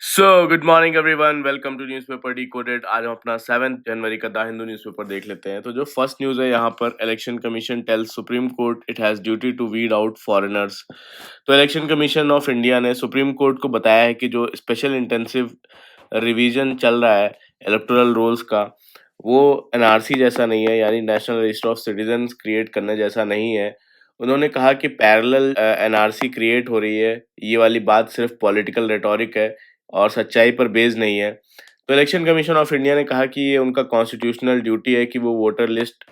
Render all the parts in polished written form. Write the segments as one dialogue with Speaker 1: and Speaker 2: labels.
Speaker 1: Good morning everyone, welcome to newspaper decoded. आज हम अपना 7 जनवरी का द हिंदू न्यूज़पेपर देख लेते हैं। तो जो फर्स्ट न्यूज़ है यहाँ पर, election commission tells supreme court it has duty to weed out foreigners. तो इलेक्शन कमीशन ऑफ इंडिया ने सुप्रीम कोर्ट को बताया है कि जो स्पेशल इंटेंसिव रिवीजन चल रहा है इलेक्टोरल रोल्स का, वो एनआरसी जैसा नहीं है, यानी national register of citizens create करने जैसा नहीं है। उन्होंने कहा कि पैरेलल एनआरसी क्रिएट हो रही है, ये वाली बात सिर्फ पॉलिटिकल रेटोरिक है और सच्चाई पर बेस्ड नहीं है। तो इलेक्शन कमीशन ऑफ इंडिया ने कहा कि ये उनका कॉन्स्टिट्यूशनल ड्यूटी है कि वो वोटर लिस्ट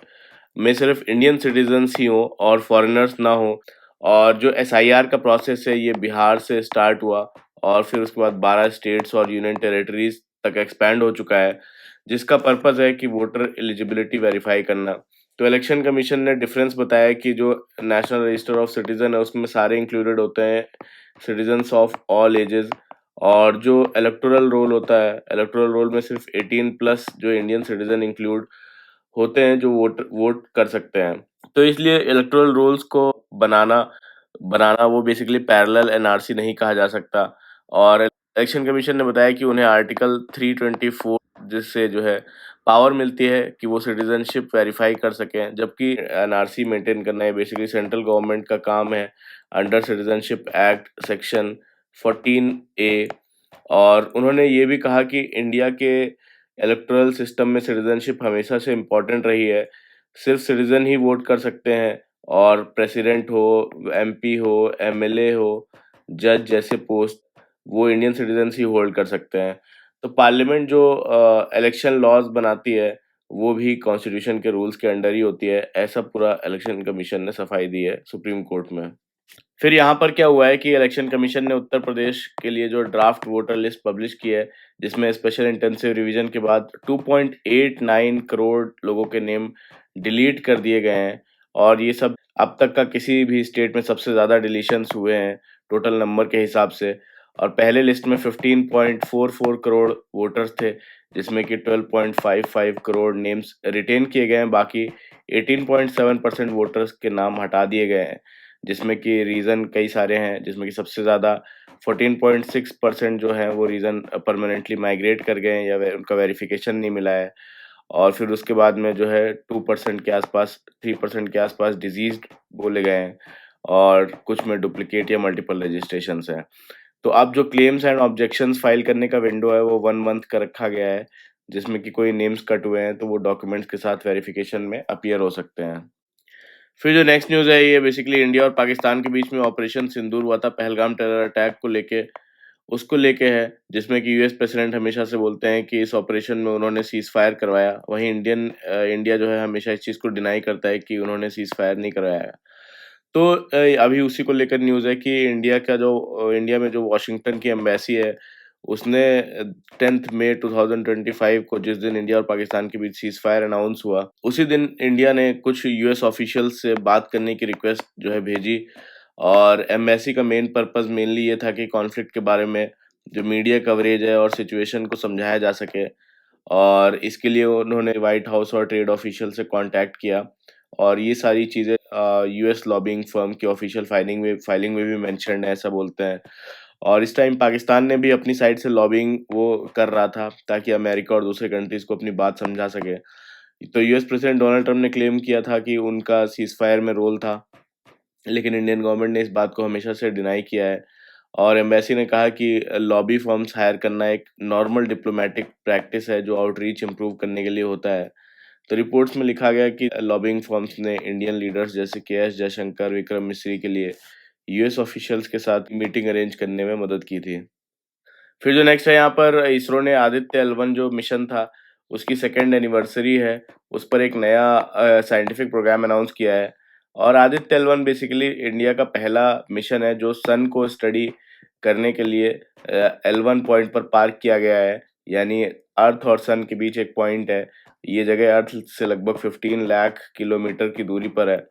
Speaker 1: में सिर्फ इंडियन सिटीजन्स ही हों और फॉरेनर्स ना हों। और जो एसआईआर का प्रोसेस है, ये बिहार से स्टार्ट हुआ और फिर उसके बाद 12 स्टेट्स और यूनियन टेरिटरीज तक एक्सपैंड हो चुका है, जिसका पर्पस है कि वोटर एलिजिबिलिटी वेरीफाई करना। तो इलेक्शन कमीशन ने डिफरेंस बताया कि जो नेशनल रजिस्टर ऑफ सिटीजन है, उसमें सारे इंक्लूडेड होते हैं, सिटीजन्स ऑफ ऑल एजेस। और जो इलेक्टोरल रोल होता है, इलेक्टोरल रोल में सिर्फ 18 प्लस जो इंडियन सिटीजन इंक्लूड होते हैं, जो वोट कर सकते हैं। तो इसलिए इलेक्टोरल रोल्स को बनाना बनाना वो बेसिकली पैरेलल एनआरसी नहीं कहा जा सकता। और इलेक्शन कमीशन ने बताया कि उन्हें आर्टिकल 324 जिससे जो है पावर मिलती है कि वो सिटीजनशिप वेरीफाई कर सकें, जबकि एनआरसी मेंटेन करना है बेसिकली सेंट्रल गवर्नमेंट का काम है under citizenship act section 14A। और उन्होंने ये भी कहा कि इंडिया के इलेक्टोरल सिस्टम में सिटीजनशिप हमेशा से इम्पोर्टेंट रही है। सिर्फ सिटीजन ही वोट कर सकते हैं और प्रेसिडेंट हो, एमपी हो, एमएलए हो, जज जैसे पोस्ट वो इंडियन सिटीजन्स ही होल्ड कर सकते हैं। तो पार्लियामेंट जो इलेक्शन लॉज बनाती है, वो भी कॉन्स्टिट्यूशन के रूल्स के अंडर ही होती है। ऐसा पूरा इलेक्शन कमीशन ने सफाई दी है सुप्रीम कोर्ट में। फिर यहाँ पर क्या हुआ है कि इलेक्शन कमीशन ने उत्तर प्रदेश के लिए जो ड्राफ्ट वोटर लिस्ट पब्लिश की है, जिसमें स्पेशल इंटेंसिव रिवीजन के बाद 2.89 करोड़ लोगों के नेम डिलीट कर दिए गए हैं। और ये सब अब तक का किसी भी स्टेट में सबसे ज़्यादा डिलीशंस हुए हैं टोटल नंबर के हिसाब से। और पहले लिस्ट में 15.44 करोड़ वोटर्स थे, जिसमें कि 12.55 करोड़ नेम्स रिटेन किए गए हैं। बाकी 18.7% वोटर्स के नाम हटा दिए गए हैं, जिसमें कि रीज़न कई सारे हैं, जिसमें कि सबसे ज़्यादा 14.6% जो है वो रीज़न परमानेंटली माइग्रेट कर गए हैं या उनका वेरिफिकेशन नहीं मिला है। और फिर उसके बाद में जो है 2% के आसपास, 3% के आसपास डिजीज्ड बोले गए हैं और कुछ में डुप्लीकेट या मल्टीपल रजिस्ट्रेशंस हैं। तो अब जो क्लेम्स एंड ऑब्जेक्शंस फाइल करने का विंडो है, वो 1 मंथ का रखा गया है, जिसमें कि कोई नेम्स कट हुए हैं तो वो डॉक्यूमेंट्स के साथ वेरिफिकेशन में अपीयर हो सकते हैं। फिर जो नेक्स्ट न्यूज़ है, ये बेसिकली इंडिया और पाकिस्तान के बीच में ऑपरेशन सिंदूर हुआ था पहलगाम टेरर अटैक को लेके, उसको लेके है, जिसमें कि यूएस प्रेसिडेंट हमेशा से बोलते हैं कि इस ऑपरेशन में उन्होंने सीज़ फायर करवाया। वहीं इंडिया जो है हमेशा इस चीज़ को डिनाई करता है कि उन्होंने सीज़ फायर नहीं करवाया है। तो अभी उसी को लेकर न्यूज़ है कि इंडिया में जो वॉशिंगटन की एम्बेसी है, उसने 10th मई 2025 को, जिस दिन इंडिया और पाकिस्तान के बीच सीज़ फायर अनाउंस हुआ, उसी दिन इंडिया ने कुछ यूएस ऑफिशियल्स से बात करने की रिक्वेस्ट जो है भेजी। और एम्बेसी का मेन पर्पस मेनली ये था कि कॉन्फ्लिक्ट के बारे में जो मीडिया कवरेज है और सिचुएशन को समझाया जा सके। और इसके लिए उन्होंने व्हाइट हाउस और ट्रेड ऑफिशियल से कांटेक्ट किया। और ये सारी चीज़ें यूएस लॉबिंग फर्म की ऑफिशियल फाइलिंग में भी मेंशन्ड है, ऐसा बोलते हैं। और इस टाइम पाकिस्तान ने भी अपनी साइड से लॉबिंग वो कर रहा था ताकि अमेरिका और दूसरे कंट्रीज को अपनी बात समझा सके। तो यूएस प्रेसिडेंट डोनाल्ड ट्रम्प ने क्लेम किया था कि उनका सीज फायर में रोल था, लेकिन इंडियन गवर्नमेंट ने इस बात को हमेशा से डिनाई किया है। और एम्बेसी ने कहा कि लॉबी फर्म्स हायर करना एक नॉर्मल डिप्लोमेटिक प्रैक्टिस है, जो आउटरीच इम्प्रूव करने के लिए होता है। तो रिपोर्ट्स में लिखा गया कि लॉबिंग फर्म्स ने इंडियन लीडर्स जैसे के एस जयशंकर, विक्रम मिस्री के लिए यूएस ऑफिशियल्स के साथ मीटिंग अरेंज करने में मदद की थी। फिर जो नेक्स्ट है, यहाँ पर इसरो ने आदित्य L1 जो मिशन था, उसकी सेकेंड एनिवर्सरी है, उस पर एक नया साइंटिफिक प्रोग्राम अनाउंस किया है। और आदित्य L1 बेसिकली इंडिया का पहला मिशन है जो सन को स्टडी करने के लिए L1 पॉइंट पर पार्क किया गया है, यानी अर्थ और सन के बीच एक पॉइंट है। ये जगह अर्थ से लगभग 15 लाख किलोमीटर की दूरी पर है,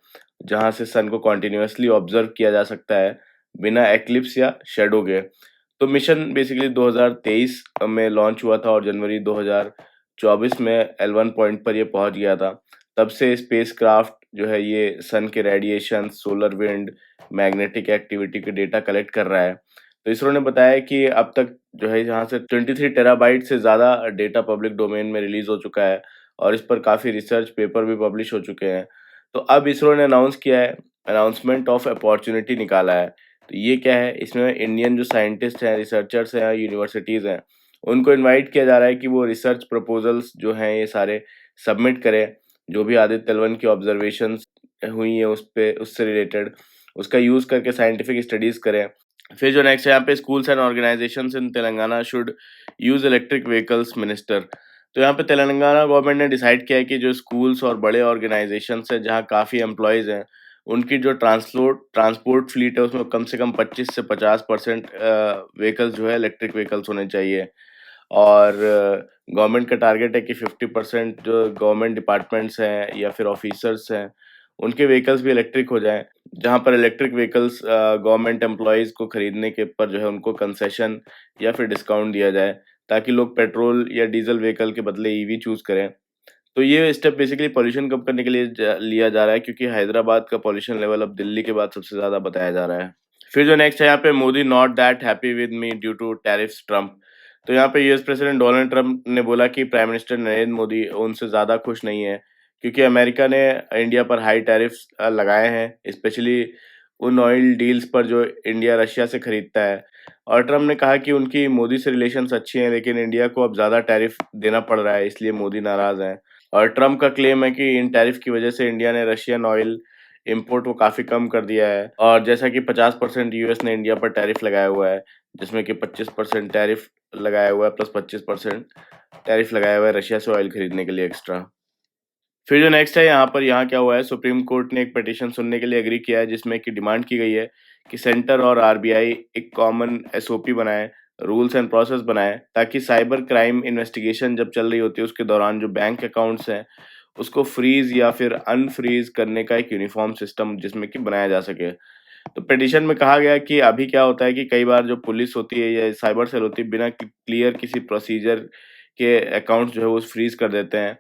Speaker 1: जहाँ से सन को कॉन्टिन्यूसली ऑब्जर्व किया जा सकता है बिना एक्लिप्स या शेडो के। तो मिशन बेसिकली 2023 में लॉन्च हुआ था और जनवरी 2024 में L1 पॉइंट पर ये पहुंच गया था। तब से स्पेसक्राफ्ट जो है ये सन के radiation, solar wind, magnetic activity के डेटा कलेक्ट कर रहा है, तो इसरो ने बताया कि अब तक जो है यहाँ से 23 टेराबाइट से ज़्यादा डेटा पब्लिक डोमेन में रिलीज़ हो चुका है और इस पर काफ़ी रिसर्च पेपर भी पब्लिश हो चुके हैं। तो अब इसरो ने अनाउंस किया है, अनाउंसमेंट ऑफ अपॉर्च्युनिटी निकाला है। तो ये क्या है, इसमें इंडियन जो साइंटिस्ट हैं, रिसर्चर्स हैं, यूनिवर्सिटीज़ हैं, उनको इनवाइट किया जा रहा है कि वो रिसर्च प्रपोजल्स जो हैं ये सारे सबमिट करें। जो भी आदित्य तलवन की ऑब्जर्वेशंस हुई हैं उस पे, उससे रिलेटेड उसका यूज़ करके साइंटिफिक स्टडीज़ करें। फिर जो नेक्स्ट है यहाँ पे, schools and organisations in Telangana should use electric vehicles minister. तो यहाँ पे तेलंगाना गवर्नमेंट ने डिसाइड किया है कि जो स्कूल्स और बड़े ऑर्गेनाइजेशंस हैं जहाँ काफ़ी एम्प्लॉयज़ हैं, उनकी जो ट्रांसपोर्ट फ्लीट है उसमें कम से कम 25 से 50% व्हीकल्स जो है इलेक्ट्रिक व्हीकल्स होने चाहिए। और गवर्नमेंट का टारगेट है कि 50% जो गवर्नमेंट डिपार्टमेंट्स हैं या फिर ऑफिसर्स हैं, उनके व्हीकल्स भी इलेक्ट्रिक हो जाएँ। जहाँ पर इलेक्ट्रिक व्हीकल्स गवर्नमेंट एम्प्लॉइज़ को खरीदने के पर जो है उनको कंसेशन या फिर डिस्काउंट दिया जाए, ताकि लोग पेट्रोल या डीज़ल व्हीकल के बदले ईवी चूज़ करें। तो ये स्टेप बेसिकली पॉल्यूशन कम करने के लिए लिया जा रहा है, क्योंकि हैदराबाद का पॉल्यूशन लेवल अब दिल्ली के बाद सबसे ज़्यादा बताया जा रहा है। फिर जो नेक्स्ट है यहाँ पे, Modi not that happy with me due to tariffs Trump. तो यहाँ पे यूएस प्रेसिडेंट डोनाल्ड ट्रम्प ने बोला कि प्राइम मिनिस्टर नरेंद्र मोदी उनसे ज़्यादा खुश नहीं है, क्योंकि अमेरिका ने इंडिया पर हाई टैरिफ्स लगाए हैं, स्पेशली उन ऑयल डील्स पर जो इंडिया रशिया से खरीदता है। और ट्रम्प ने कहा कि उनकी मोदी से रिलेशंस अच्छी हैं, लेकिन इंडिया को अब ज़्यादा टैरिफ देना पड़ रहा है, इसलिए मोदी नाराज़ हैं। और ट्रम्प का क्लेम है कि इन टैरिफ की वजह से इंडिया ने रशियन ऑयल इम्पोर्ट वो काफ़ी कम कर दिया है, और जैसा कि 50% यूएस ने इंडिया पर टैरिफ लगाया हुआ है, जिसमें कि 25% टैरिफ लगाया हुआ है प्लस 25% टैरिफ लगाया हुआ है रशिया से ऑयल खरीदने के लिए एक्स्ट्रा। फिर जो नेक्स्ट है यहाँ पर, यहाँ क्या हुआ है, सुप्रीम कोर्ट ने एक पिटीशन सुनने के लिए एग्री किया है, जिसमें कि डिमांड की गई है कि सेंटर और आरबीआई एक कॉमन एसओपी बनाए, रूल्स एंड प्रोसेस बनाए, ताकि साइबर क्राइम इन्वेस्टिगेशन जब चल रही होती है उसके दौरान जो बैंक अकाउंट्स हैं उसको फ्रीज या फिर अनफ्रीज करने का एक यूनिफॉर्म सिस्टम जिसमें कि बनाया जा सके। तो पिटीशन में कहा गया कि अभी क्या होता है कि कई बार जो पुलिस होती है या साइबर सेल होती है, बिना क्लियर किसी प्रोसीजर के अकाउंट्स जो है वो फ्रीज कर देते हैं,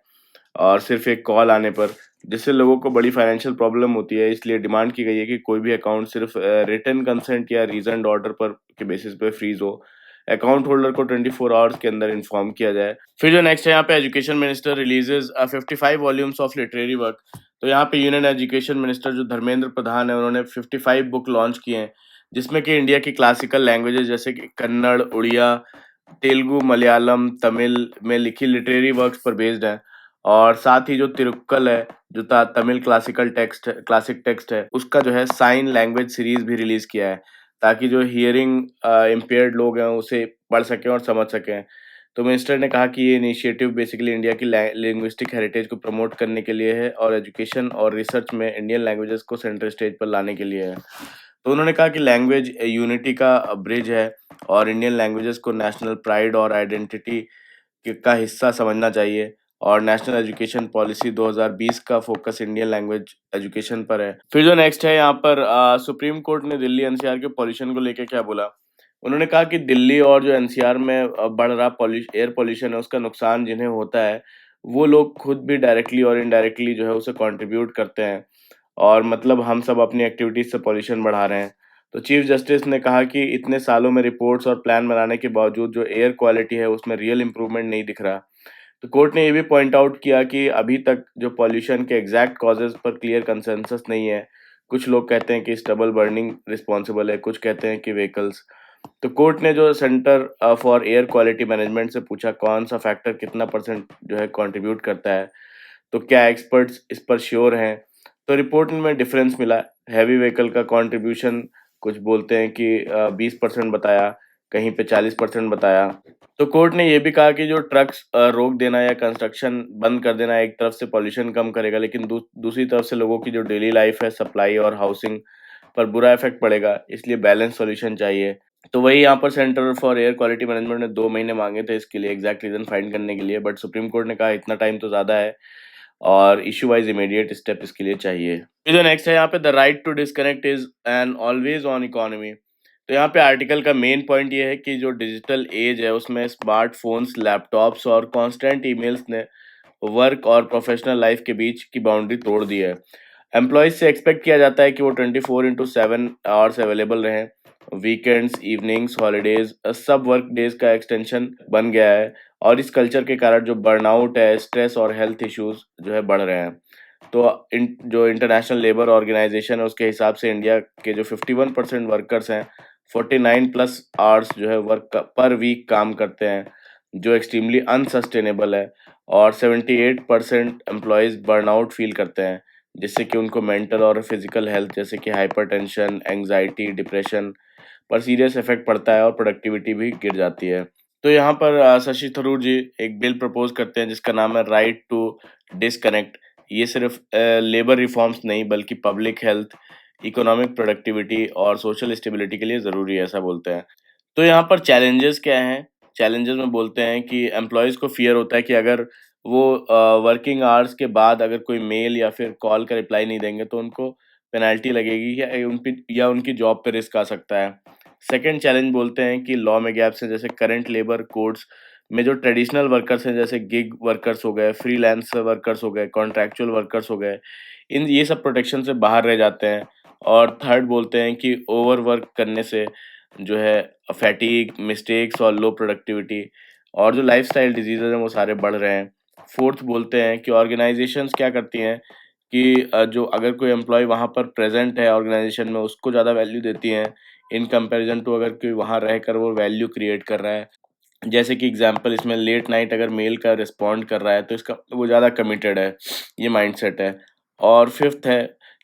Speaker 1: और सिर्फ एक कॉल आने पर, जिससे लोगों को बड़ी फाइनेंशियल प्रॉब्लम होती है। इसलिए डिमांड की गई है कि कोई भी अकाउंट सिर्फ रिटन कंसेंट या रीजन्ड ऑर्डर पर के बेसिस पे फ्रीज हो। अकाउंट होल्डर को 24 आवर्स के अंदर इन्फॉर्म किया जाए। फिर जो नेक्स्ट है यहाँ पे, education minister releases 55 volumes of literary work. तो यहाँ पे यूनियन एजुकेशन मिनिस्टर जो धर्मेंद्र प्रधान है, उन्होंने 55 बुक लॉन्च किए हैं, जिसमें कि इंडिया की क्लासिकल लैंग्वेजेस जैसे कि कन्नड़, उड़िया, तेलुगु, मलयालम, तमिल में लिखी लिटरेरी वर्क्स पर बेस्ड है। और साथ ही जो तिरुक्कल है, जो तमिल क्लासिक टेक्स्ट है, उसका जो है साइन लैंग्वेज सीरीज भी रिलीज किया है, ताकि जो हियरिंग इम्पेयर्ड लोग हैं उसे पढ़ सकें और समझ सकें। तो मिनिस्टर ने कहा कि ये इनिशिएटिव बेसिकली इंडिया की लिंग्विस्टिक हेरिटेज को प्रमोट करने के लिए है, और एजुकेशन और रिसर्च में इंडियन लैंग्वेजेस को सेंटर स्टेज पर लाने के लिए है। तो उन्होंने कहा कि लैंग्वेज यूनिटी का ब्रिज है, और इंडियन लैंग्वेजेस को नेशनल प्राइड और आइडेंटिटी का हिस्सा समझना चाहिए, और नेशनल एजुकेशन पॉलिसी 2020 का फोकस इंडियन लैंग्वेज एजुकेशन पर है। फिर जो नेक्स्ट है यहाँ पर, सुप्रीम कोर्ट ने दिल्ली एनसीआर के पॉल्यूशन को लेकर क्या बोला। उन्होंने कहा कि दिल्ली और जो एनसीआर में बढ़ रहा एयर पॉल्यूशन है, उसका नुकसान जिन्हें होता है, वो लोग खुद भी डायरेक्टली और इनडायरेक्टली जो है उसे कंट्रीब्यूट करते हैं, और मतलब हम सब अपनी एक्टिविटीज से पॉल्यूशन बढ़ा रहे हैं। तो चीफ जस्टिस ने कहा कि इतने सालों में रिपोर्ट्स और प्लान बनाने के बावजूद जो एयर क्वालिटी है उसमें रियल इम्प्रूवमेंट नहीं दिख रहा। तो कोर्ट ने ये भी पॉइंट आउट किया कि अभी तक जो पॉल्यूशन के एग्जैक्ट कॉजेज पर क्लियर कंसेंसस नहीं है। कुछ लोग कहते हैं कि स्टबल बर्निंग रिस्पॉन्सिबल है, कुछ कहते हैं कि व्हीकल्स। तो कोर्ट ने जो centre for air quality management से पूछा कौन सा फैक्टर कितना परसेंट जो है कंट्रीब्यूट करता है, तो क्या एक्सपर्ट्स इस पर श्योर हैं। तो रिपोर्ट में डिफरेंस मिला। हैवी व्हीकल का कंट्रीब्यूशन कुछ बोलते हैं कि 20% बताया, कहीं पे 40% बताया। तो कोर्ट ने ये भी कहा कि जो ट्रक्स रोक देना या कंस्ट्रक्शन बंद कर देना एक तरफ से पॉल्यूशन कम करेगा, लेकिन दूसरी तरफ से लोगों की जो डेली लाइफ है, सप्लाई और हाउसिंग पर बुरा इफेक्ट पड़ेगा, इसलिए बैलेंस सॉल्यूशन चाहिए। तो वही यहाँ पर centre for air quality management ने 2 महीने मांगे थे इसके लिए एग्जैक्ट रीजन फाइंड करने के लिए, बट सुप्रीम कोर्ट ने कहा इतना टाइम तो ज़्यादा है, और इशू वाइज इमीडिएट स्टेप इसके लिए चाहिए। फिर जो नेक्स्ट है यहाँ पे, the right to disconnect is an always on economy. तो यहाँ पे आर्टिकल का मेन पॉइंट ये है कि जो डिजिटल एज है उसमें स्मार्टफोन्स, लैपटॉप्स और कांस्टेंट ईमेल्स ने वर्क और प्रोफेशनल लाइफ के बीच की बाउंड्री तोड़ दी है। एम्प्लॉयज से एक्सपेक्ट किया जाता है कि वो 24/7 आवर्स अवेलेबल रहें, वीकेंड्स, इवनिंग्स, हॉलीडेज सब वर्क डेज का एक्सटेंशन बन गया है और इस कल्चर के कारण जो बर्नआउट है, स्ट्रेस और हेल्थ इश्यूज जो है बढ़ रहे हैं। तो जो इंटरनेशनल लेबर ऑर्गेनाइजेशन है उसके हिसाब से इंडिया के जो 51% वर्कर्स हैं 49 प्लस आवर्स जो है वर्क पर वीक काम करते हैं, जो एक्सट्रीमली अनसस्टेनेबल है। और 78% एम्प्लॉयज़ बर्नआउट फील करते हैं, जिससे कि उनको मेंटल और फिजिकल हेल्थ जैसे कि हाइपरटेंशन, एंग्जाइटी, डिप्रेशन पर सीरियस इफेक्ट पड़ता है और प्रोडक्टिविटी भी गिर जाती है। तो यहाँ पर शशि थरूर जी एक बिल प्रपोज करते हैं जिसका नाम है राइट टू डिस्कनेक्ट। ये सिर्फ लेबर रिफॉर्म्स नहीं बल्कि पब्लिक हेल्थ, इकोनॉमिक प्रोडक्टिविटी और सोशल स्टेबिलिटी के लिए ज़रूरी है, ऐसा बोलते हैं। तो यहाँ पर चैलेंजेस क्या हैं? चैलेंजेस में बोलते हैं कि एम्प्लॉइज़ को फ़ियर होता है कि अगर वो वर्किंग आवर्स के बाद अगर कोई मेल या फिर कॉल का रिप्लाई नहीं देंगे तो उनको पेनल्टी लगेगी या उनकी जॉब पे रिस्क आ सकता है। सेकंड चैलेंज बोलते हैं कि लॉ में गैप्स हैं, जैसे करंट लेबर कोड्स में जो ट्रेडिशनल वर्कर्स हैं जैसे गिग वर्कर्स हो गए, फ्रीलांस वर्कर्स हो गए, कॉन्ट्रैक्चुअल वर्कर्स हो गए, इन ये सब प्रोटेक्शन से बाहर रह जाते हैं। और थर्ड बोलते हैं कि ओवरवर्क करने से जो है फैटीग, मिस्टेक्स और लो प्रोडक्टिविटी और जो लाइफ़स्टाइल डिजीज़ेज़ हैं वो सारे बढ़ रहे हैं। फोर्थ बोलते हैं कि ऑर्गेनाइज़ेशंस क्या करती हैं कि जो अगर कोई एम्प्लॉयी वहाँ पर प्रेज़ेंट है ऑर्गेनाइज़ेशन में उसको ज़्यादा वैल्यू देती हैं इन कंपैरिज़न टू अगर कोई वहाँ रहकर वो वैल्यू क्रिएट कर रहा है। जैसे कि एग्ज़ाम्पल इसमें लेट नाइट अगर मेल का रिस्पॉन्ड कर रहा है तो इसका वो ज़्यादा कमिटेड है, ये माइंडसेट है। और फिफ्थ है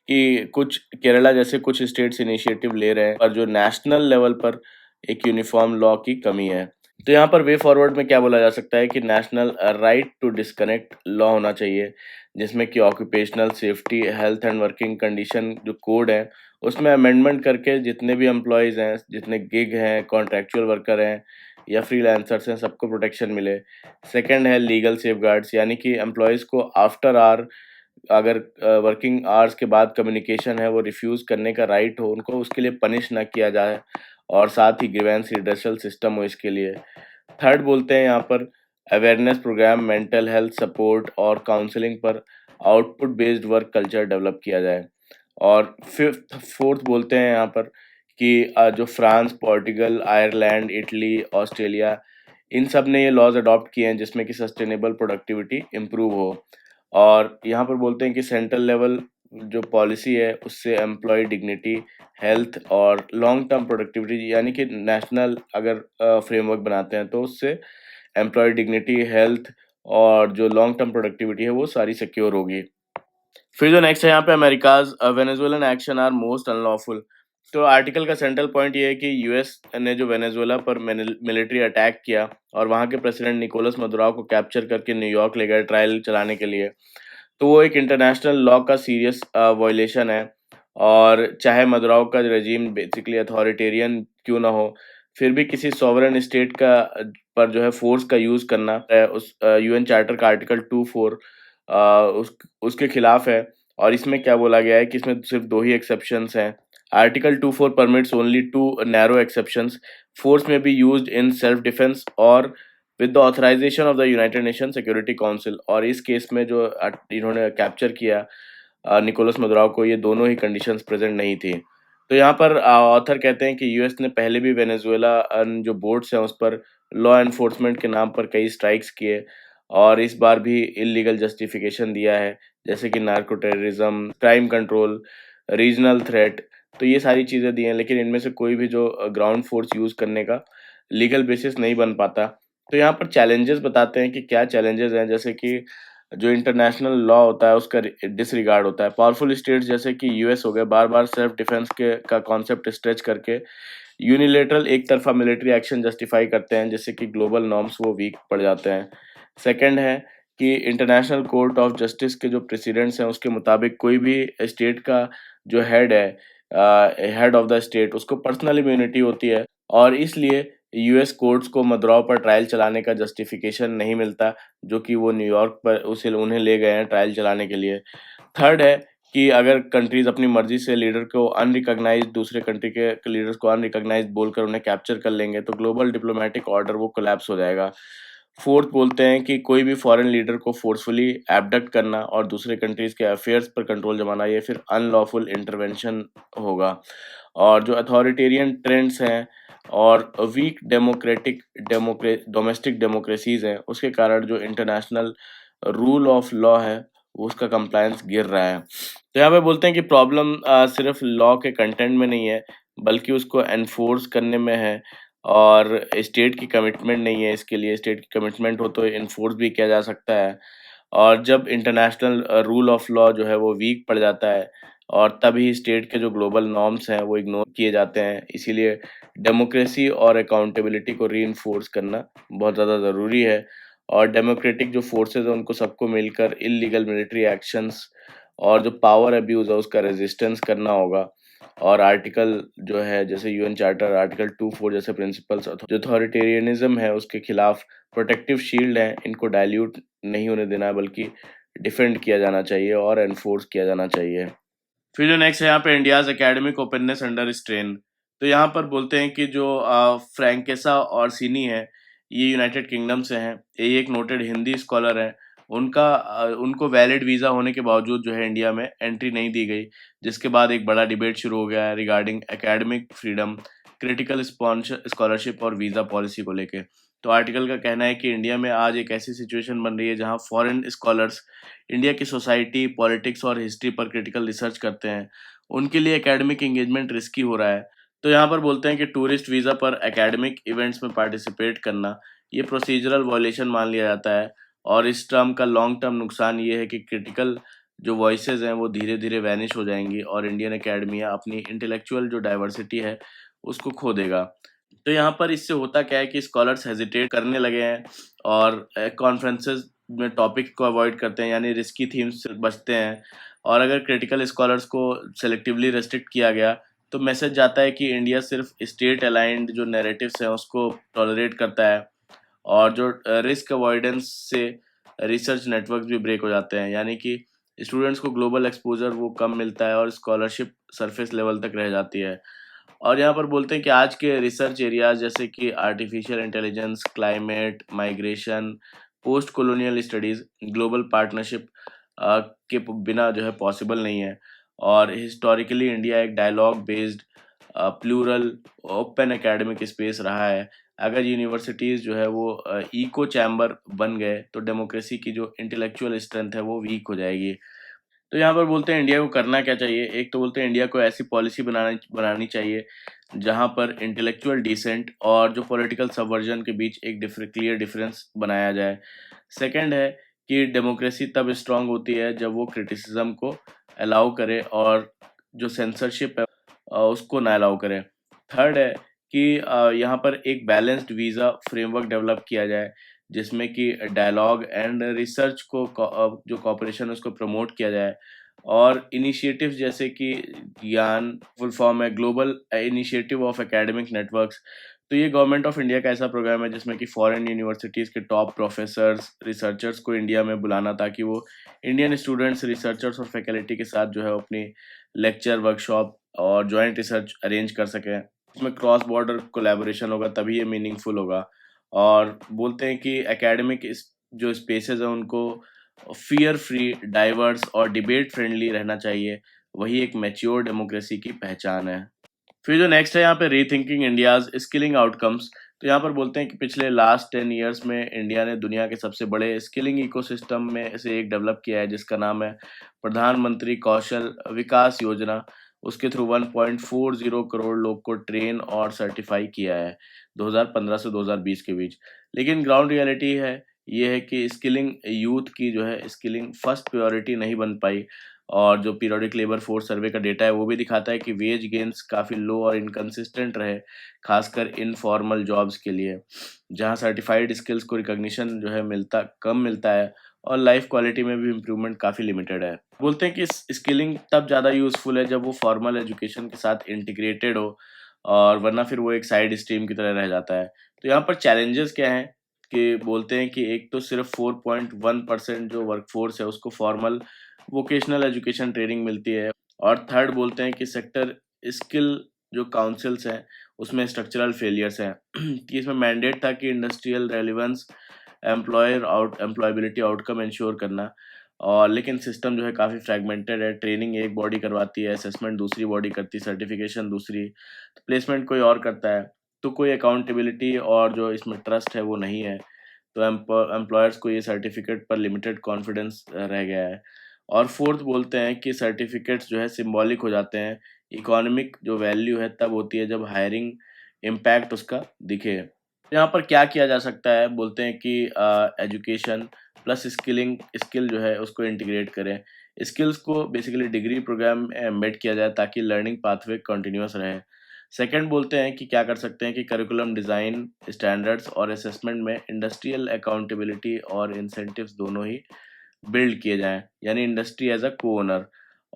Speaker 1: कि कुछ केरला जैसे कुछ स्टेट्स इनिशिएटिव ले रहे हैं और जो नेशनल लेवल पर एक यूनिफ़ॉर्म लॉ की कमी है। तो यहाँ पर वे फॉरवर्ड में क्या बोला जा सकता है कि national right to disconnect law होना चाहिए, जिसमें कि occupational safety, health and working condition जो कोड है, उसमें अमेंडमेंट करके जितने भी एम्प्लॉइज़ हैं, जितने गिग हैं, कॉन्ट्रैक्चुअल वर्कर हैं या फ्रीलांसर्स हैं, सबको प्रोटेक्शन मिले। सेकंड है लीगल सेफगार्ड्स, यानी कि एम्प्लॉइज़ को आफ्टर आवर अगर वर्किंग आवर्स के बाद कम्युनिकेशन है वो रिफ्यूज़ करने का राइट हो, उनको उसके लिए पनिश ना किया जाए और साथ ही ग्रीवेंस रिड्रेसल सिस्टम हो इसके लिए। थर्ड बोलते हैं यहाँ पर awareness program, mental health support और काउंसलिंग पर output based work culture develop किया जाए। और फोर्थ बोलते हैं यहाँ पर कि जो France, Portugal, Ireland, Italy, Australia इन सब ने ये लॉज अडॉप्ट किए हैं जिसमें कि सस्टेनेबल प्रोडक्टिविटी इम्प्रूव हो। और यहाँ पर बोलते हैं कि सेंट्रल लेवल जो पॉलिसी है उससे एम्प्लॉय डिग्निटी, हेल्थ और लॉन्ग टर्म प्रोडक्टिविटी, यानी कि नेशनल अगर फ्रेमवर्क बनाते हैं तो उससे एम्प्लॉय डिग्निटी, हेल्थ और जो लॉन्ग टर्म प्रोडक्टिविटी है वो सारी सिक्योर होगी। फिर जो नेक्स्ट है यहाँ पे America's Venezuelan action are most unlawful. तो आर्टिकल का सेंट्रल पॉइंट ये है कि यूएस ने जो वेनेजुएला पर मिलिट्री अटैक किया और वहाँ के प्रेसिडेंट निकोलस मदुराओ को कैप्चर करके न्यूयॉर्क ले गए ट्रायल चलाने के लिए। तो वो एक इंटरनेशनल लॉ का सीरियस वायलेशन है। और चाहे मदुराओ का रेजिम बेसिकली अथॉरिटेरियन क्यों ना हो, फिर भी किसी सॉवरेन स्टेट का पर जो है फोर्स का यूज़ करना उस यूएन चार्टर का आर्टिकल 24 उसके खिलाफ है। और इसमें क्या बोला गया है कि इसमें सिर्फ 2 ही एक्सेप्शंस हैं। Article 24 permits only 2 narrow exceptions, force may be used in self defence और with the authorization of the United Nation Security Council. और इस केस में जो इन्होंने कैप्चर किया निकोलस मदुराओ को, ये दोनों ही कंडीशंस प्रेजेंट नहीं थी। तो यहाँ पर ऑथर कहते हैं कि यूएस ने पहले भी वेनेजुएला जो बोर्ड्स हैं उस पर लॉ एनफोर्समेंट के नाम पर कई स्ट्राइक्स किए और इस बार भी इल्लीगल जस्टिफिकेशन दिया है, जैसे कि narco terrorism, crime control, regional threat. तो ये सारी चीज़ें दी हैं, लेकिन इनमें से कोई भी जो ग्राउंड फोर्स यूज़ करने का लीगल बेसिस नहीं बन पाता। तो यहाँ पर चैलेंजेस बताते हैं कि क्या चैलेंजेस हैं, जैसे कि जो इंटरनेशनल लॉ होता है उसका डिसरिगार्ड होता है। पावरफुल स्टेट्स जैसे कि यूएस हो गए बार-बार सेल्फ डिफेंस के का कॉन्सेप्ट स्ट्रेच करके यूनिलैटरल एक तरफा मिलिट्री एक्शन जस्टिफाई करते हैं, जिससे कि ग्लोबल नॉर्म्स वो वीक पड़ जाते हैं। सेकंड है कि इंटरनेशनल कोर्ट ऑफ जस्टिस के जो प्रेसिडेंट्स हैं उसके मुताबिक कोई भी स्टेट का जो हेड है, हेड ऑफ द स्टेट, उसको पर्सनल इम्यूनिटी होती है और इसलिए यूएस कोर्ट्स को मदुराओ पर ट्रायल चलाने का जस्टिफिकेशन नहीं मिलता, जो कि वो न्यूयॉर्क पर उसे उन्हें ले गए हैं ट्रायल चलाने के लिए। थर्ड है कि अगर कंट्रीज़ अपनी मर्ज़ी से लीडर को अनरिकॉग्नाइज्ड दूसरे कंट्री के लीडर्स को अनरिकॉग्नाइज्ड बोलकर उन्हें कैप्चर कर लेंगे तो ग्लोबल डिप्लोमैटिक ऑर्डर वो कोलैप्स हो जाएगा। फोर्थ बोलते हैं कि कोई भी फॉरेन लीडर को फोर्सफुली एब्डक्ट करना और दूसरे कंट्रीज के अफेयर्स पर कंट्रोल जमाना, ये फिर अनलॉफुल इंटरवेंशन होगा। और जो अथॉरिटेरियन ट्रेंड्स हैं और वीक डोमेस्टिक डेमोक्रेसीज हैं, उसके कारण जो इंटरनेशनल रूल ऑफ लॉ है वो उसका कंप्लायंस गिर रहा है। तो यहाँ पे बोलते हैं कि प्रॉब्लम सिर्फ लॉ के कंटेंट में नहीं है, बल्कि उसको एनफोर्स करने में है। और स्टेट की कमिटमेंट नहीं है इसके लिए। स्टेट की कमिटमेंट हो तो एनफोर्स भी किया जा सकता है। और जब इंटरनेशनल रूल ऑफ लॉ जो है वो वीक पड़ जाता है, और तभी स्टेट के जो ग्लोबल नॉर्म्स हैं वो इग्नोर किए जाते हैं। इसीलिए डेमोक्रेसी और अकाउंटेबिलिटी को रीइंफोर्स करना बहुत ज़्यादा ज़रूरी है। और डेमोक्रेटिक जो फोर्सेस हैं उनको सबको मिलकर इल्लीगल मिलिट्री एक्शंस और जो पावर अब्यूज़ है उसका रेजिस्टेंस करना होगा। और आर्टिकल जो है, जैसे यूएन चार्टर आर्टिकल 2.4 जैसे प्रिंसिपल्स, जो अथॉरिटेरियनिज्म है उसके खिलाफ प्रोटेक्टिव शील्ड है, इनको डाइल्यूट नहीं होने देना है, बल्कि डिफेंड किया जाना चाहिए और एनफोर्स किया जाना चाहिए। फिर जो नेक्स्ट है यहाँ पे India's academic openness under strain. तो यहाँ पर बोलते हैं कि जो फ्रैंकेसा और सीनी है, ये यूनाइटेड किंगडम से हैं। ये एक नोटेड हिंदी स्कॉलर हैं। उनको वैलिड वीज़ा होने के बावजूद जो है इंडिया में एंट्री नहीं दी गई, जिसके बाद एक बड़ा डिबेट शुरू हो गया है regarding academic freedom, critical scholarship और वीज़ा पॉलिसी को लेके। तो आर्टिकल का कहना है कि इंडिया में आज एक ऐसी सिचुएशन बन रही है जहाँ फॉरेन स्कॉलर्स इंडिया की सोसाइटी, पॉलिटिक्स और हिस्ट्री पर क्रिटिकल रिसर्च करते हैं। उनके लिए एकेडमिक एंगेजमेंट रिस्की हो रहा है। तो यहाँ पर बोलते हैं कि टूरिस्ट वीज़ा पर एकेडमिक इवेंट्स में पार्टिसिपेट करना, ये प्रोसीजरल वायलेशन मान लिया जाता है। और इस टर्म का लॉन्ग टर्म नुकसान ये है कि क्रिटिकल जो वॉइसेस हैं वो धीरे-धीरे वैनिश हो जाएँगी और इंडियन एकेडमिया अपनी इंटेलेक्चुअल जो डाइवर्सिटी है, उसको खो देगा। तो यहाँ पर इससे होता क्या है कि स्कॉलर्स हेजिटेट करने लगे हैं और कॉन्फ्रेंसेस में टॉपिक को अवॉइड करते हैं, यानी रिस्की थीम्स से बचते हैं। और अगर क्रिटिकल स्कॉलर्स को सेलेक्टिवली रेस्ट्रिक्ट किया गया, तो मैसेज जाता है कि इंडिया सिर्फ स्टेट अलाइंड जो नैरेटिव्स हैं उसको टॉलरेट करता है। और जो रिस्क अवॉइडेंस से रिसर्च नेटवर्क भी ब्रेक हो जाते हैं, यानी कि स्टूडेंट्स को ग्लोबल एक्सपोजर वो कम मिलता है और स्कॉलरशिप सरफेस लेवल तक रह जाती है। और यहाँ पर बोलते हैं कि आज के रिसर्च एरियाज जैसे कि artificial intelligence, climate, migration, post colonial studies, global partnership के बिना जो है पॉसिबल नहीं है। और हिस्टोरिकली इंडिया एक dialogue based plural open academic space रहा है। अगर यूनिवर्सिटीज़ जो है वो इको चैम्बर बन गए, तो डेमोक्रेसी की जो इंटेलेक्चुअल स्ट्रेंथ है वो वीक हो जाएगी। तो यहाँ पर बोलते हैं इंडिया को करना क्या चाहिए। एक तो बोलते हैं इंडिया को ऐसी पॉलिसी बनानी बनानी चाहिए जहाँ पर इंटेलेक्चुअल डिसेंट और जो पॉलिटिकल सबवर्जन के बीच एक क्लियर डिफरेंस बनाया जाए। सेकंड है कि डेमोक्रेसी तब स्ट्रांग होती है जब वो क्रिटिसिज्म को अलाउ करे और जो सेंसरशिप है उसको ना अलाउ करे। थर्ड है कि यहाँ पर एक बैलेंस्ड वीज़ा फ्रेमवर्क डेवलप किया जाए, जिसमें कि डायलॉग एंड रिसर्च को जो कॉपरेशन है उसको प्रमोट किया जाए। और इनिशिएटिव्स जैसे कि ज्ञान फुल फॉर्म है global initiative of academic networks. तो ये गवर्नमेंट ऑफ इंडिया का ऐसा प्रोग्राम है जिसमें कि फॉरेन यूनिवर्सिटीज़ के टॉप प्रोफेसर्स, रिसर्चर्स को इंडिया में बुलाना, ताकि वो इंडियन स्टूडेंट्स, रिसर्चर्स और फैकल्टी के साथ जो है अपनी लेक्चर, वर्कशॉप और जॉइंट रिसर्च अरेंज कर सकें। इसमें क्रॉस बॉर्डर कोलैबोरेशन होगा, तभी ये मीनिंगफुल होगा। और बोलते हैं कि एकेडमिक जो स्पेसेस हैं उनको फियर फ्री, डाइवर्स और डिबेट फ्रेंडली रहना चाहिए। वही एक मैच्योर डेमोक्रेसी की पहचान है। फिर जो नेक्स्ट है यहाँ पे रीथिंकिंग इंडियाज स्किलिंग आउटकम्स। तो यहाँ पर बोलते हैं कि पिछले लास्ट 10 ईयर्स में इंडिया ने दुनिया के सबसे बड़े स्किलिंग इकोसिस्टम में से एक डेवलप किया है, जिसका नाम है प्रधानमंत्री कौशल विकास योजना। उसके थ्रू 1.40 करोड़ लोग को ट्रेन और सर्टिफाई किया है 2015 से 2020 के बीच। लेकिन ग्राउंड रियलिटी है ये है कि स्किलिंग यूथ की जो है स्किलिंग फर्स्ट प्रायोरिटी नहीं बन पाई। और जो पीरियोडिक लेबर फोर्स सर्वे का डेटा है वो भी दिखाता है कि वेज गेन्स काफ़ी लो और इनकंसिस्टेंट रहे, खासकर इनफॉर्मल जॉब्स के लिए, जहां सर्टिफाइड स्किल्स को रिकॉग्निशन जो है कम मिलता है। और लाइफ क्वालिटी में भी इम्प्रूवमेंट काफ़ी लिमिटेड है। बोलते हैं कि स्किलिंग तब ज़्यादा यूज़फुल है जब वो फॉर्मल एजुकेशन के साथ इंटीग्रेटेड हो, और वरना फिर वो एक साइड स्ट्रीम की तरह रह जाता है। तो यहाँ पर चैलेंजेस क्या हैं कि बोलते हैं कि एक तो सिर्फ 4.1% जो वर्कफोर्स है उसको फॉर्मल वोकेशनल एजुकेशन ट्रेनिंग मिलती है। और थर्ड बोलते हैं कि सेक्टर स्किल जो काउंसिल्स हैं उसमें स्ट्रक्चरल फेलियर्स हैं कि इसमें मैंडेट था कि industrial relevance employability outcome ensure करना। और लेकिन सिस्टम जो है काफ़ी फ्रैगमेंटेड है, ट्रेनिंग एक बॉडी करवाती है, असेसमेंट दूसरी बॉडी करती है, सर्टिफिकेशन दूसरी, तो प्लेसमेंट कोई और करता है। तो कोई अकाउंटेबिलिटी और जो इसमें ट्रस्ट है वो नहीं है। तो एम्प्लॉयर्स को ये सर्टिफिकेट पर लिमिटेड कॉन्फिडेंस रह गया है। और फोर्थ बोलते हैं कि सर्टिफिकेट्स जो है सिंबॉलिक हो जाते हैं, इकोनॉमिक जो वैल्यू है तब होती है जब हायरिंग इम्पैक्ट उसका दिखे। यहाँ पर क्या किया जा सकता है, बोलते हैं कि एजुकेशन प्लस स्किल जो है उसको इंटीग्रेट करें। स्किल्स को बेसिकली डिग्री प्रोग्राम में एम्बेड किया जाए ताकि लर्निंग पाथवे कंटिन्यूअस रहे। सेकंड बोलते हैं कि क्या कर सकते हैं कि करिकुलम डिज़ाइन, स्टैंडर्ड्स और असेसमेंट में इंडस्ट्रियल अकाउंटेबिलिटी और इंसेंटिव्स दोनों ही बिल्ड किए जाएँ, यानी इंडस्ट्री एज़ अ को-ओनर।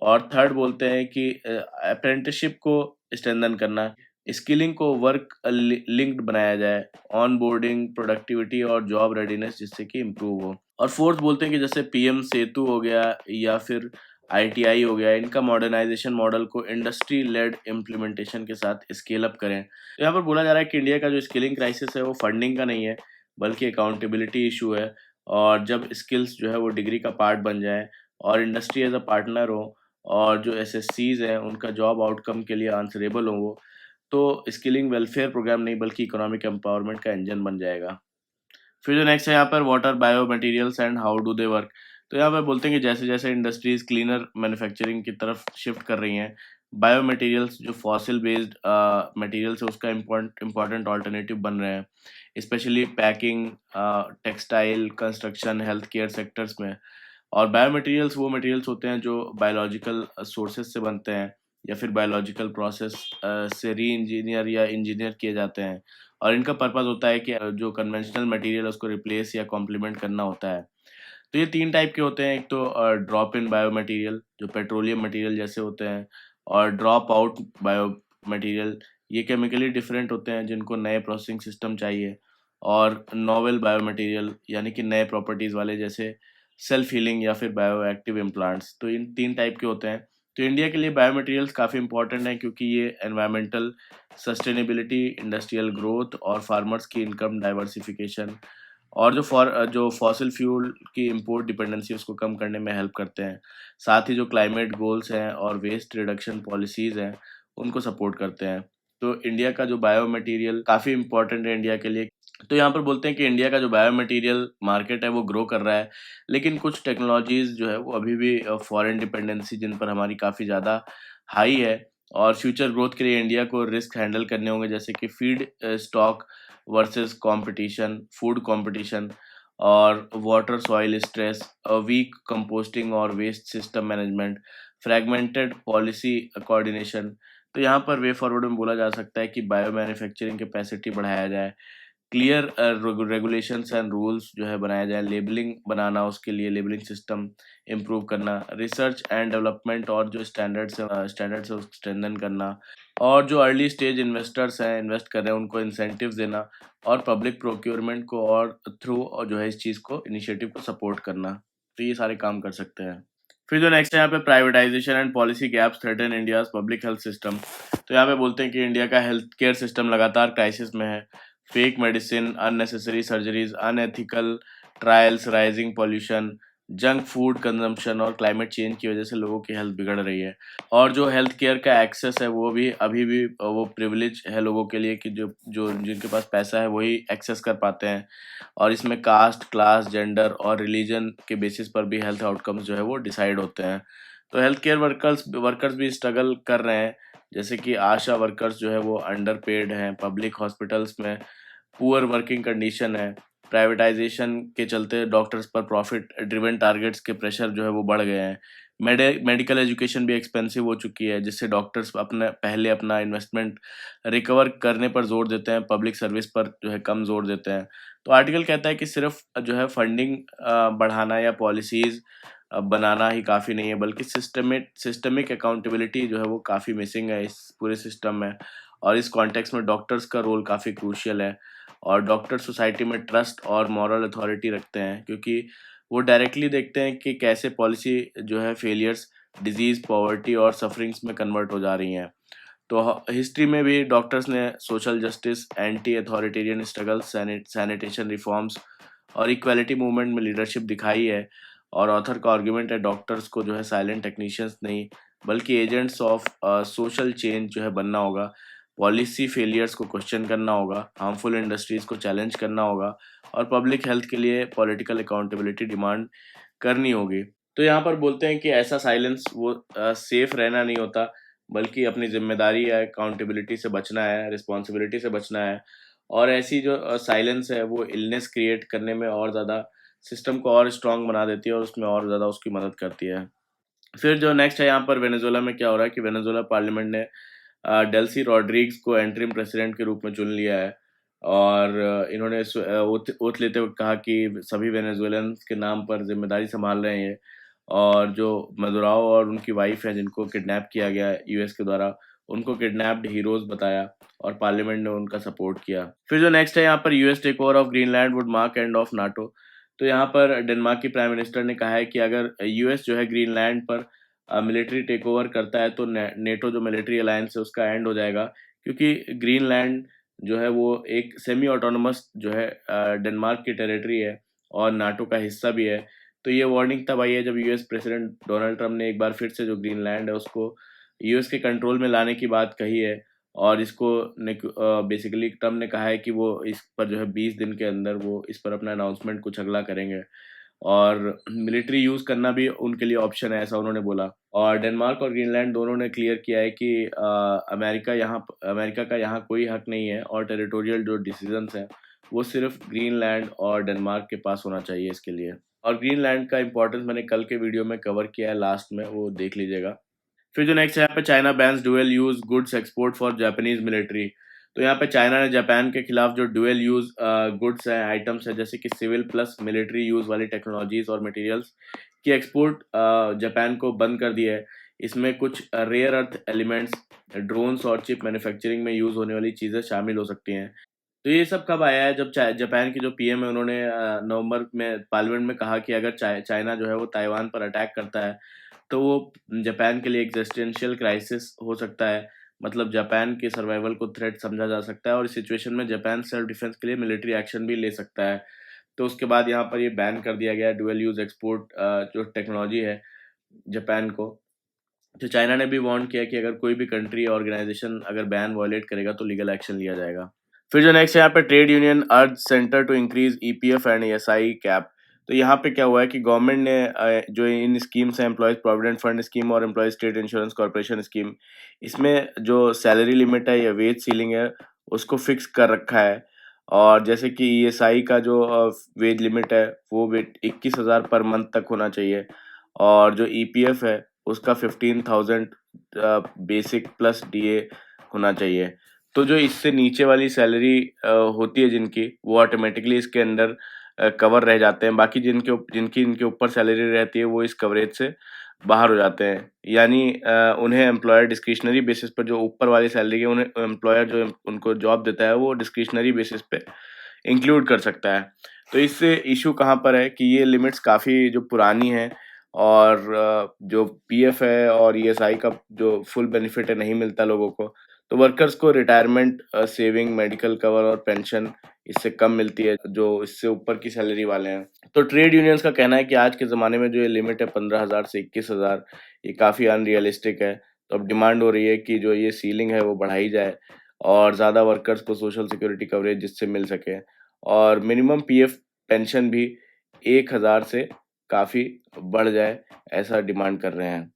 Speaker 1: और थर्ड बोलते हैं कि अप्रेंटिसशिप को स्ट्रेंथन करना, स्किलिंग को वर्क लिंक्ड बनाया जाए, ऑनबोर्डिंग, प्रोडक्टिविटी और जॉब रेडीनेस जिससे कि इम्प्रूव हो। और फोर्थ बोलते हैं कि जैसे पीएम सेतु हो गया या फिर आईटीआई हो गया, इनका मॉडर्नाइजेशन मॉडल को इंडस्ट्री लेड इम्प्लीमेंटेशन के साथ स्केल अप करें। तो यहाँ पर बोला जा रहा है कि इंडिया का जो स्किलिंग क्राइसिस है वो फंडिंग का नहीं है, बल्कि अकाउंटेबिलिटी इशू है। और जब स्किल्स जो है वो डिग्री का पार्ट बन जाए और इंडस्ट्री एज अ पार्टनर हो और जो एसएससीज हैं उनका जॉब आउटकम के लिए आंसरेबल हो वो, तो स्किलिंग वेलफेयर प्रोग्राम नहीं बल्कि इकोनॉमिक एम्पावरमेंट का इंजन बन जाएगा। फिर जो नेक्स्ट है यहाँ पर water bio materials and how do they work. तो यहाँ पर बोलते हैं कि जैसे जैसे इंडस्ट्रीज क्लीनर मैन्युफैक्चरिंग की तरफ शिफ्ट कर रही हैं, बायो मटेरियल्स जो फॉसिल बेस्ड मटेरियल्स है उसका इम्पॉर्टेंट ऑल्टरनेटिव बन रहे हैं, specially packing, textile, construction, health care sectors में। और बायो मटेरियल्स वो मटेरियल्स होते हैं जो बायोलॉजिकल सोर्सेज से बनते हैं या फिर बायोलॉजिकल प्रोसेस से री इंजीनियर या इंजीनियर किए जाते हैं। और इनका पर्पस होता है कि जो कन्वेंशनल मटेरियल है उसको रिप्लेस या कॉम्प्लीमेंट करना होता है। तो ये 3 टाइप के होते हैं, एक तो ड्रॉप इन बायो मटेरियल जो पेट्रोलियम मटेरियल जैसे होते हैं, और ड्रॉप आउट बायो मटेरियल ये केमिकली डिफरेंट होते हैं जिनको नए प्रोसेसिंग सिस्टम चाहिए, और नोवेल बायो मटेरियल यानी कि नए प्रॉपर्टीज़ वाले जैसे सेल्फ हीलिंग या फिर बायो एक्टिव इम्प्लांट्स। तो इन 3 टाइप के होते हैं। तो इंडिया के लिए बायो मटेरियल्स काफ़ी इंपॉर्टेंट हैं क्योंकि ये एनवायरमेंटल सस्टेनेबिलिटी, इंडस्ट्रियल ग्रोथ और फार्मर्स की इनकम डाइवर्सिफिकेशन और जो फॉसिल फ्यूल की इम्पोर्ट डिपेंडेंसी उसको कम करने में हेल्प करते हैं। साथ ही जो क्लाइमेट गोल्स हैं और वेस्ट रिडक्शन पॉलिसीज़ हैं, उनको सपोर्ट करते हैं। तो इंडिया का जो बायो मटेरियल काफ़ी इम्पोर्टेंट है इंडिया के लिए। तो यहाँ पर बोलते हैं कि इंडिया का जो बायो मटेरियल मार्केट है वो ग्रो कर रहा है, लेकिन कुछ टेक्नोलॉजीज़ जो है वो अभी भी फॉरेन डिपेंडेंसी जिन पर हमारी काफ़ी ज़्यादा हाई है। और फ्यूचर ग्रोथ के लिए इंडिया को रिस्क हैंडल करने होंगे, जैसे कि feed stock versus competition, food competition और water soil stress, weak composting और waste system management, fragmented policy coordination. तो यहाँ पर वे फॉरवर्ड में बोला जा सकता है कि बायो मैन्युफैक्चरिंग कैपेसिटी बढ़ाया जाए, क्लियर रेगुलेशंस एंड रूल्स जो है बनाया जाए, लेबलिंग बनाना, उसके लिए लेबलिंग सिस्टम इम्प्रूव करना, रिसर्च एंड डेवलपमेंट और जो स्टैंडर्ड्स है उसको स्ट्रेंथन करना, और जो अर्ली स्टेज इन्वेस्टर्स हैं इन्वेस्ट कर रहे हैं उनको इंसेंटिव्स देना, और पब्लिक प्रोक्योरमेंट को और थ्रू और जो है इस चीज़ को इनिशिएटिव को सपोर्ट करना। तो ये सारे काम कर सकते हैं। फिर जो नेक्स्ट है यहाँ पे privatisation and policy gaps threaten India's public health system. तो यहाँ पे बोलते हैं कि इंडिया का हेल्थ केयर सिस्टम लगातार क्राइसिस में है। Fake medicine, unnecessary surgeries, unethical trials, rising pollution, junk food consumption और क्लाइमेट चेंज की वजह से लोगों की हेल्थ बिगड़ रही है। और जो हेल्थ केयर का एक्सेस है वो भी अभी भी वो प्रिविलेज है लोगों के लिए कि जो जो जिनके पास पैसा है वही एक्सेस कर पाते हैं। और इसमें कास्ट, क्लास, जेंडर और रिलीजन के बेसिस पर भी हेल्थ आउटकम्स जो है वो डिसाइड होते हैं। तो हेल्थ केयर वर्कर्स भी स्ट्रगल कर रहे हैं, जैसे कि आशा वर्कर्स जो है वो अंडर पेड हैं, पब्लिक हॉस्पिटल्स में पुअर वर्किंग कंडीशन है, प्राइवेटाइजेशन के चलते डॉक्टर्स पर प्रॉफिट ड्रिवन टारगेट्स के प्रेशर जो है वो बढ़ गए हैं। मेडिकल एजुकेशन भी एक्सपेंसिव हो चुकी है, जिससे डॉक्टर्स पहले अपना इन्वेस्टमेंट रिकवर करने पर जोर देते हैं, पब्लिक सर्विस पर जो है कम जोर देते हैं। तो आर्टिकल कहता है कि सिर्फ जो है फंडिंग बढ़ाना या पॉलिसीज बनाना ही काफ़ी नहीं है, बल्कि सिस्टमिक अकाउंटेबिलिटी जो है वो काफ़ी मिसिंग है इस पूरे सिस्टम में। और इस कॉन्टेक्स्ट में डॉक्टर्स का रोल काफ़ी क्रूशियल है। और डॉक्टर सोसाइटी में ट्रस्ट और मॉरल अथॉरिटी रखते हैं क्योंकि वो डायरेक्टली देखते हैं कि कैसे पॉलिसी जो है फेलियर्स डिजीज़, पॉवर्टी और सफरिंग्स में कन्वर्ट हो जा रही हैं। तो हिस्ट्री में भी डॉक्टर्स ने social justice, anti authoritarian struggles, sanitation reforms और इक्वालिटी मूवमेंट में लीडरशिप दिखाई है। और ऑथर का आर्गुमेंट है डॉक्टर्स को जो है साइलेंट टेक्नीशियंस नहीं बल्कि एजेंट्स ऑफ सोशल चेंज जो है बनना होगा। पॉलिसी फेलियर्स को क्वेश्चन करना होगा, हार्मफुल इंडस्ट्रीज को चैलेंज करना होगा और पब्लिक हेल्थ के लिए पॉलिटिकल अकाउंटेबिलिटी डिमांड करनी होगी। तो यहाँ पर बोलते हैं कि ऐसा साइलेंस वो सेफ रहना नहीं होता बल्कि अपनी जिम्मेदारी या अकाउंटेबिलिटी से बचना है, रिस्पॉन्सिबिलिटी से बचना है। और ऐसी जो साइलेंस है वो इलनेस क्रिएट करने में और ज़्यादा सिस्टम को और स्ट्रांग बना देती है और उसमें और ज़्यादा उसकी मदद करती है। फिर जो नेक्स्ट है यहाँ पर वेनेजुएला में क्या हो रहा है कि वेनेजुएला पार्लियामेंट ने डेल्सी रॉड्रिग्स को एंटरिम प्रेसिडेंट के रूप में चुन लिया है। और इन्होंने ओथ लेते हुए कहा कि सभी वेनेजुएलन्स के नाम पर जिम्मेदारी संभाल रहे हैं ये। और जो मदुराओ और उनकी वाइफ है जिनको किडनैप किया गया है यूएस के द्वारा, उनको किडनैप्ड हीरोज बताया और पार्लियामेंट ने उनका सपोर्ट किया। फिर जो नेक्स्ट है यहाँ पर US tech over of Greenland would mark end of NATO. तो यहाँ पर डेनमार्क की प्राइम मिनिस्टर ने कहा है कि अगर यूएस जो है ग्रीनलैंड पर मिलिट्री टेक ओवर करता है तो नेटो जो मिलिट्री अलायंस है उसका एंड हो जाएगा। क्योंकि ग्रीनलैंड जो है वो एक सेमी ऑटोनोमस जो है डेनमार्क की टेरिटरी है और नाटो का हिस्सा भी है। तो ये वार्निंग तब आई है जब यूएस प्रेसिडेंट डोनाल्ड ट्रम्प ने एक बार फिर से जो ग्रीनलैंड है उसको यूएस के कंट्रोल में लाने की बात कही है। और इसको बेसिकली ट्रम्प ने कहा है कि वो इस पर जो है 20 दिन के अंदर वो इस पर अपना अनाउंसमेंट कुछ अगला करेंगे। और मिलिट्री यूज़ करना भी उनके लिए ऑप्शन है ऐसा उन्होंने बोला। और डेनमार्क और ग्रीनलैंड दोनों ने क्लियर किया है कि अमेरिका का यहाँ कोई हक नहीं है और टेरिटोरियल जो डिसीजंस हैं वो सिर्फ ग्रीनलैंड और डेनमार्क के पास होना चाहिए इसके लिए। और ग्रीनलैंड का इंपॉर्टेंस मैंने कल के वीडियो में कवर किया है लास्ट में, वो देख लीजिएगा। फिर जो नेक्स्ट है यहाँ पे China bans dual use goods export for Japanese military. तो यहाँ पे चाइना ने जापान के खिलाफ जो डुअल यूज गुड्स हैं, आइटम्स है जैसे कि सिविल प्लस मिलिट्री यूज वाली टेक्नोलॉजीज और मटेरियल्स की एक्सपोर्ट जापान को बंद कर दिया है। इसमें कुछ रेयर अर्थ एलिमेंट्स, ड्रोन्स और चिप मैन्युफैक्चरिंग में यूज होने वाली चीज़ें शामिल हो सकती हैं। तो ये सब कब आया है जब जापान के जो पीएम है उन्होंने नवंबर में पार्लियामेंट में कहा कि अगर चाइना जो है वो ताइवान पर अटैक करता है तो वो जापान के लिए एग्जिस्टेंशियल क्राइसिस हो सकता है। मतलब जापान के सर्वाइवल को थ्रेट समझा जा सकता है और इस सिचुएशन में जापान सेल्फ डिफेंस के लिए मिलिट्री एक्शन भी ले सकता है। तो उसके बाद यहाँ पर ये बैन कर दिया गया डुअल यूज एक्सपोर्ट जो टेक्नोलॉजी है जापान को। तो चाइना ने भी वार्न किया कि अगर कोई भी कंट्री ऑर्गेनाइजेशन अगर बैन वायलेट करेगा तो लीगल एक्शन लिया जाएगा। फिर जो नेक्स्ट है यहाँ पे trade union urge centre to increase EPF and ESI cap. तो यहाँ पे क्या हुआ है कि गवर्नमेंट ने जो इन स्कीम्स हैं एम्प्लॉयज प्रोविडेंट फंड स्कीम और employees state insurance corporation scheme, इसमें जो सैलरी लिमिट है या वेज सीलिंग है उसको फिक्स कर रखा है। और जैसे कि ईएसआई का जो वेज लिमिट है वो 21,000 पर मंथ तक होना चाहिए। और जो ईपीएफ है उसका 15,000 बेसिक प्लस डीए होना चाहिए। तो जो इससे नीचे वाली सैलरी होती है जिनकी, वो ऑटोमेटिकली इसके अंडर कवर रह जाते हैं। बाकी जिनकी इनके ऊपर सैलरी रहती है वो इस कवरेज से बाहर हो जाते हैं। यानी उन्हें एम्प्लॉयर डिस्क्रिशनरी बेसिस पर जो ऊपर वाली सैलरी है उन्हें एम्प्लॉयर जो उनको जॉब देता है वो डिस्क्रिशनरी बेसिस पे इंक्लूड कर सकता है। तो इससे इशू कहाँ पर है कि ये लिमिट्स काफ़ी जो पुरानी हैं और जो पीएफ है और ईएसआई का जो फुल बेनिफिट है नहीं मिलता लोगों को। तो वर्कर्स को रिटायरमेंट सेविंग, मेडिकल कवर और पेंशन इससे कम मिलती है जो इससे ऊपर की सैलरी वाले हैं। तो ट्रेड यूनियंस का कहना है कि आज के ज़माने में जो ये लिमिट है 15,000 से 21,000, ये काफ़ी अनरियलिस्टिक है। तो अब डिमांड हो रही है कि जो ये सीलिंग है वो बढ़ाई जाए और ज़्यादा वर्कर्स को सोशल सिक्योरिटी कवरेज जिससे मिल सके। और मिनिमम पीएफ पेंशन भी 1,000 से काफ़ी बढ़ जाए, ऐसा डिमांड कर रहे हैं।